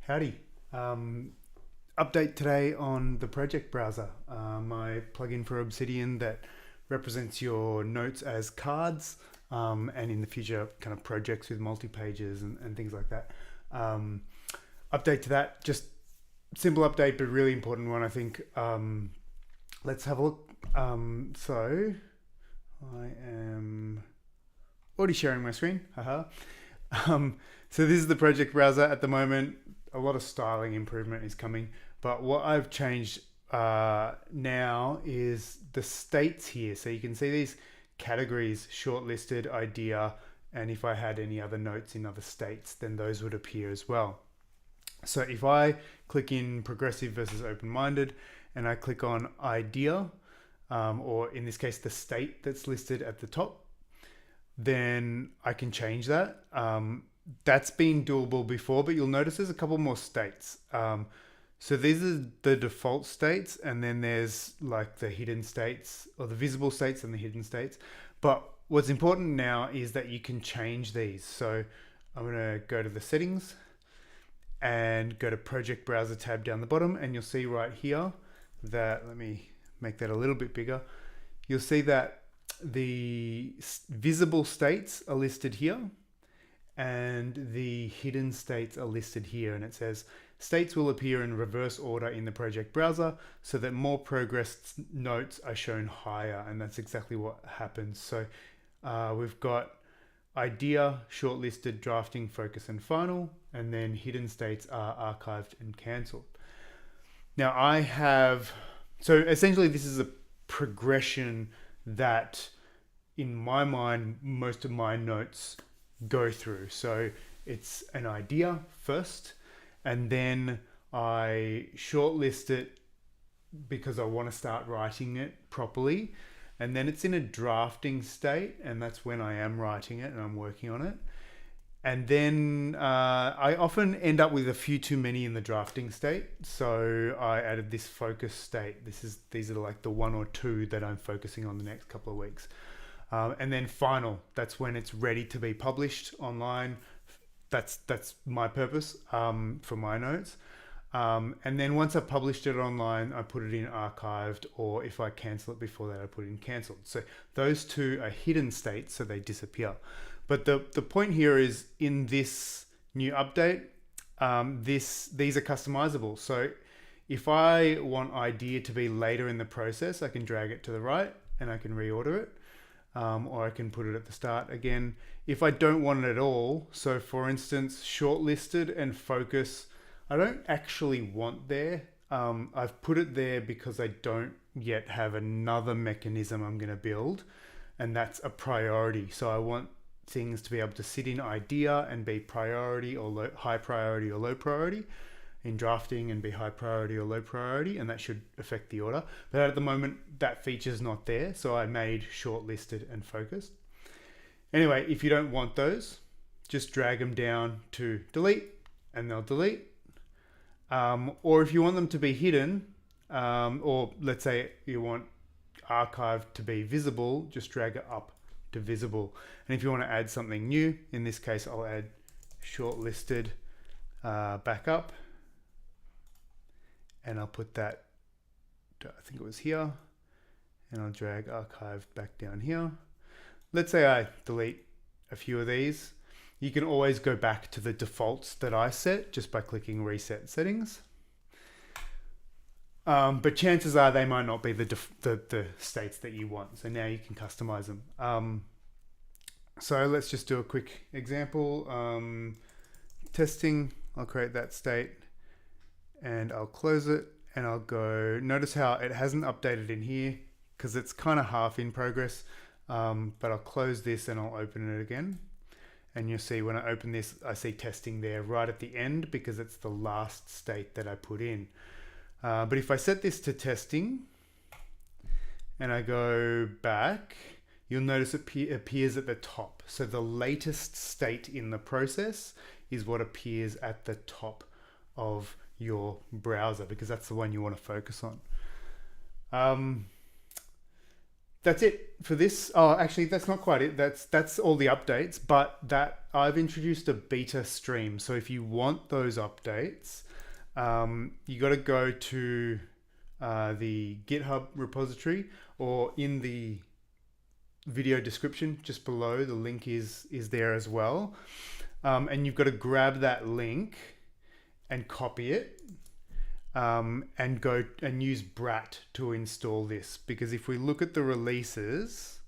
Howdy. Update today on the project browser, my plugin for Obsidian that represents your notes as cards, and in the future kind of projects with multi-pages and things like that. Update to that, just simple update, but really important one, I think. Let's have a look. So I am already sharing my screen. Haha. So this is the project browser at the moment. A lot of styling improvement is coming, but what I've changed now is the states here. So you can see these categories: shortlisted, idea, and if I had any other notes in other states, then those would appear as well. So if I click in progressive versus open-minded and I click on idea, or in this case the state that's listed at the top, then I can change that. That's been doable before, but you'll notice there's a couple more states. So these are the default states, and then there's like the hidden states, or the visible states and the hidden states. But what's important now is that you can change these. So I'm gonna go to the settings and go to project browser tab down the bottom, and you'll see right here that, let me make that a little bit bigger. You'll see that the visible states are listed here and the hidden states are listed here, and it says states will appear in reverse order in the project browser so that more progressed notes are shown higher, and that's exactly what happens. So we've got idea, shortlisted, drafting, focus, and final, and then hidden states are archived and cancelled. Now so essentially this is a progression that in my mind most of my notes go through. So it's an idea first, and then I shortlist it because I want to start writing it properly, and then it's in a drafting state, and that's when I am writing it and I'm working on it. And then I often end up with a few too many in the drafting state, so I added this focus state. These are like the one or two that I'm focusing on the next couple of weeks. And then final, that's when it's ready to be published online. That's my purpose for my notes. And then once I've published it online, I put it in archived, or if I cancel it before that, I put it in cancelled. So those two are hidden states, so they disappear. But the point here is, in this new update, these are customizable. So if I want idea to be later in the process, I can drag it to the right and I can reorder it. Or I can put it at the start again. If I don't want it at all, so for instance, shortlisted and focus, I don't actually want there. I've put it there because I don't yet have another mechanism I'm going to build, and that's a priority. So I want things to be able to sit in idea and be priority or high priority or low priority, in drafting and be high priority or low priority, and that should affect the order. But at the moment that feature's not there, so I made shortlisted and focused. Anyway, if you don't want those, just drag them down to delete and they'll delete. Or if you want them to be hidden, or let's say you want archive to be visible, just drag it up to visible. And if you want to add something new, in this case I'll add shortlisted backup, and I'll put that, I think it was here, and I'll drag archive back down here. Let's say I delete a few of these. You can always go back to the defaults that I set just by clicking reset settings. But chances are they might not be the states that you want. So now you can customize them. So let's just do a quick example. Testing, I'll create that state and I'll close it, and I'll go, notice how it hasn't updated in here because it's kind of half in progress. But I'll close this and I'll open it again. And you'll see when I open this, I see testing there right at the end because it's the last state that I put in. But if I set this to testing and I go back, you'll notice it appears at the top. So the latest state in the process is what appears at the top of your browser, because that's the one you want to focus on. that's it for this. Oh, actually, that's not quite it. That's all the updates. But that I've introduced a beta stream. So if you want those updates, you got to go to the GitHub repository, or in the video description just below. The link is there as well, and you've got to grab that link and copy it. And go and use BRAT to install this, because if we look at the releases,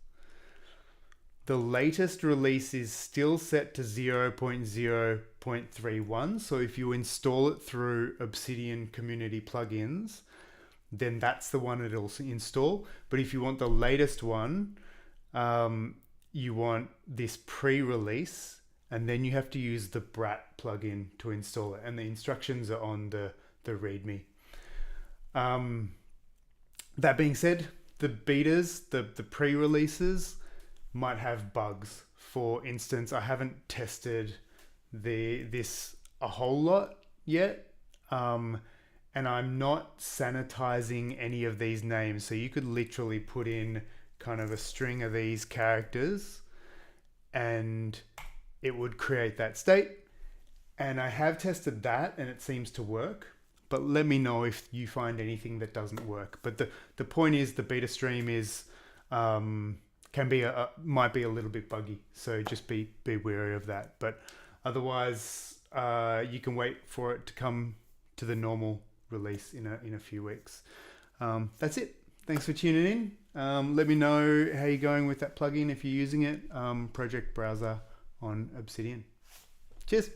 the latest release is still set to 0.0.31. So if you install it through Obsidian Community Plugins, then that's the one it'll install. But if you want the latest one, you want this pre-release, and then you have to use the BRAT plugin to install it. And the instructions are on the readme. That being said, the betas, the pre-releases might have bugs. For instance, I haven't tested this a whole lot yet, and I'm not sanitizing any of these names. So you could literally put in kind of a string of these characters and it would create that state. And I have tested that and it seems to work. But let me know if you find anything that doesn't work. But the point is, the beta stream is might be a little bit buggy, so just be wary of that. But otherwise, you can wait for it to come to the normal release in a few weeks. That's it. Thanks for tuning in. Let me know how you're going with that plugin if you're using it. Project Browser on Obsidian. Cheers.